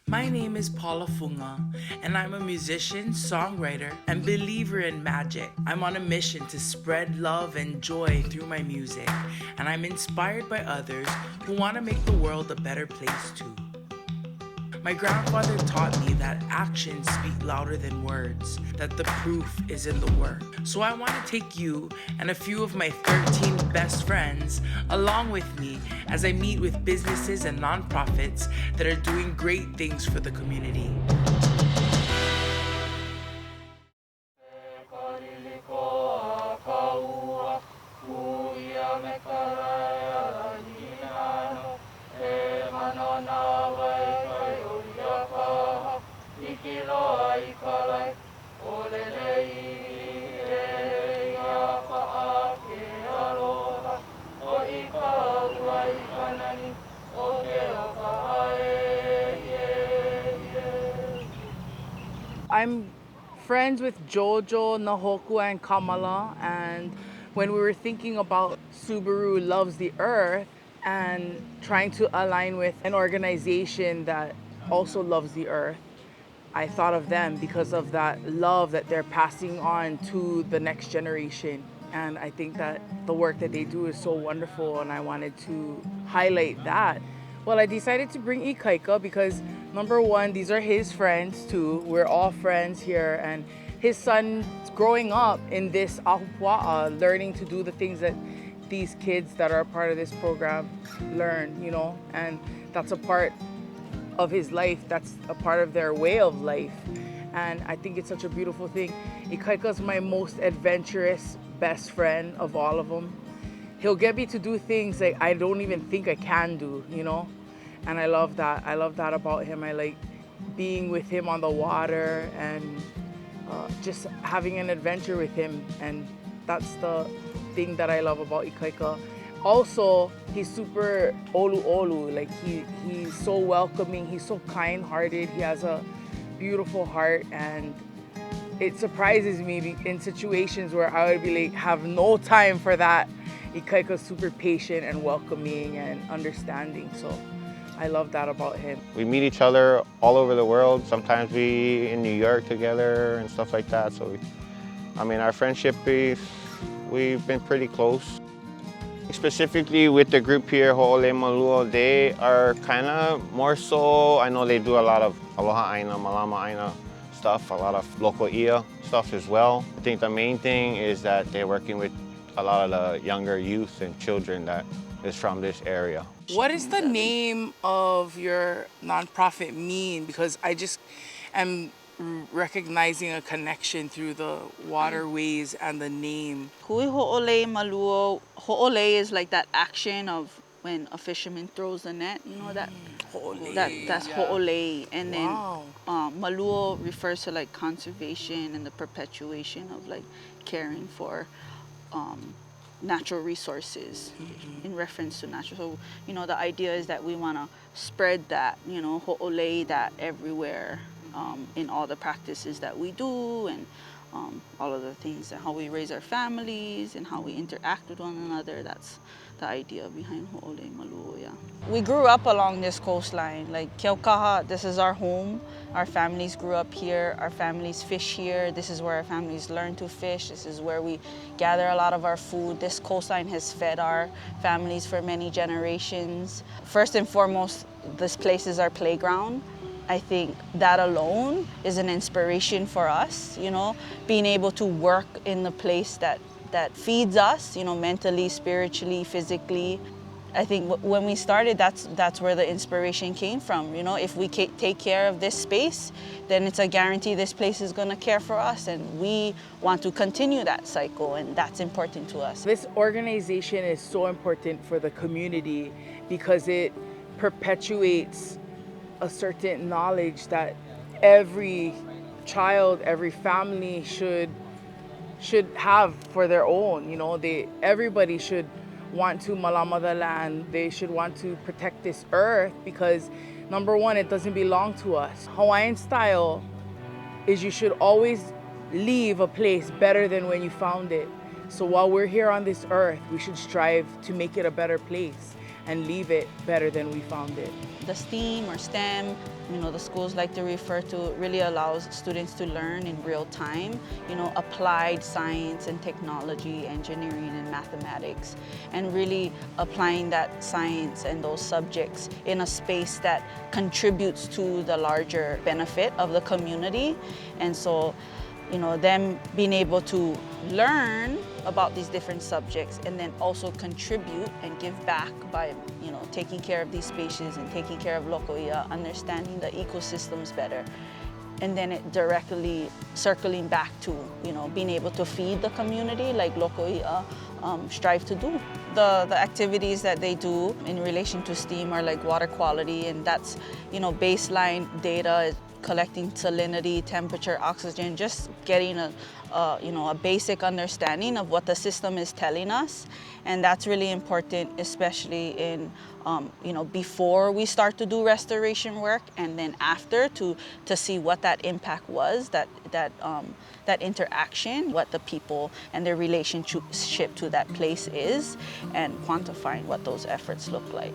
My name is Paula Funga, and I'm a musician, songwriter, and believer in magic. I'm on a mission to spread love and joy through my music, and I'm inspired by others who want to make the world a better place too. My grandfather taught me that actions speak louder than words, that the proof is in the work. So I want to take you and a few of my 13 best friends along with me as I meet with businesses and nonprofits that are doing great things for the community. I'm friends with Jojo, Nahoku, and Kamala, and when we were thinking about Subaru Loves the Earth and trying to align with an organization that also loves the earth, I thought of them because of that love that they're passing on to the next generation. And I think that the work that they do is so wonderful, and I wanted to highlight that. Well, I decided to bring Ikaika because number one, these are his friends too. We're all friends here, and his son's growing up in this ahupua'a, learning to do the things that these kids that are a part of this program learn, and that's a part of his life, that's a part of their way of life. And I think it's such a beautiful thing. Ikaika's my most adventurous best friend of all of them. He'll get me to do things like I don't even think I can do, and I love that. I love that about him. I like being with him on the water and just having an adventure with him, and that's the thing that I love about Ikaika. Also, he's super olu, like he's so welcoming, he's so kind-hearted, he has a beautiful heart, and it surprises me in situations where I would be like, have no time for that. Ikaika's super patient and welcoming and understanding, so I love that about him. We meet each other all over the world. Sometimes we in New York together and stuff like that. So, our friendship, we've been pretty close. Specifically with the group here, Ho'ole Maluo, they are kind of more so, I know they do a lot of Aloha Aina, Malama Aina stuff, a lot of local ia stuff as well. I think the main thing is that they're working with a lot of the younger youth and children that is from this area. What does the name of your nonprofit mean? Because I just am recognizing a connection through the waterways and the name. Hui ho'ole maluo. Ho'ole is like that action of when a fisherman throws the net, that's ho'ole. And then maluo refers to like conservation and the perpetuation of like caring for natural resources in reference to natural. So, the idea is that we want to spread that, ho'ole, that everywhere. In all the practices that we do, and all of the things, and how we raise our families and how we interact with one another. That's the idea behind Ho'ole Maluo, yeah. We grew up along this coastline, like Keaukaha, this is our home. Our families grew up here, our families fish here. This is where our families learn to fish. This is where we gather a lot of our food. This coastline has fed our families for many generations. First and foremost, this place is our playground. I think that alone is an inspiration for us, being able to work in the place that feeds us, mentally, spiritually, physically. I think when we started, that's where the inspiration came from. If we take care of this space, then it's a guarantee this place is going to care for us, and we want to continue that cycle, and that's important to us. This organization is so important for the community because it perpetuates a certain knowledge that every child, every family should have for their own. Everybody should want to malama the land. They should want to protect this earth because number one, it doesn't belong to us. Hawaiian style is you should always leave a place better than when you found it. So while we're here on this earth, we should strive to make it a better place. and leave it better than we found it. The STEAM or STEM, the schools like to refer to, really allows students to learn in real time, applied science and technology, engineering and mathematics, and really applying that science and those subjects in a space that contributes to the larger benefit of the community. And so, them being able to learn about these different subjects and then also contribute and give back by, taking care of these species and taking care of lokoia, understanding the ecosystems better. And then it directly circling back to, being able to feed the community like lokoia strive to do. The activities that they do in relation to STEAM are like water quality, and that's, baseline data, collecting salinity, temperature, oxygen, just getting a basic understanding of what the system is telling us. And that's really important, especially in, before we start to do restoration work, and then after to see what that impact was, that interaction, what the people and their relationship to that place is, and quantifying what those efforts look like.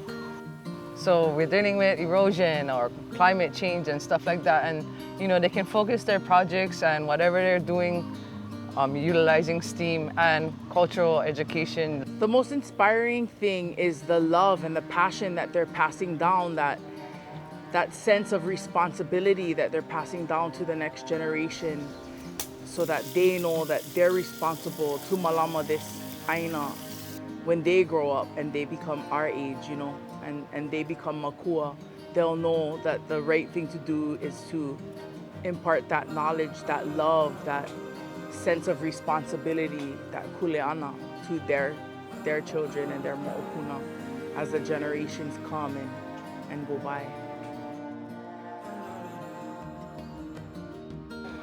So we're dealing with erosion or climate change and stuff like that, and they can focus their projects and whatever they're doing, utilizing STEAM and cultural education. The most inspiring thing is the love and the passion that they're passing down, that sense of responsibility that they're passing down to the next generation, so that they know that they're responsible to malama this aina when they grow up and they become our age, and they become makua. They'll know that the right thing to do is to impart that knowledge, that love, that sense of responsibility, that kuleana, to their children and their mo'opuna as the generations come and go by.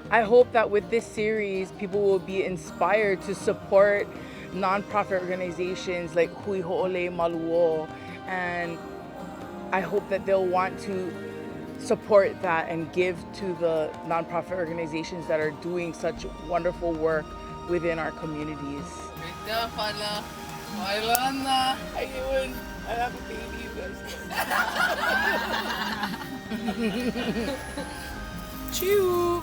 I hope that with this series, people will be inspired to support nonprofit organizations like Hui Ho'ole Maluo, and I hope that they'll want to support that and give to the nonprofit organizations that are doing such wonderful work within our communities. I have a baby, you guys. Chew.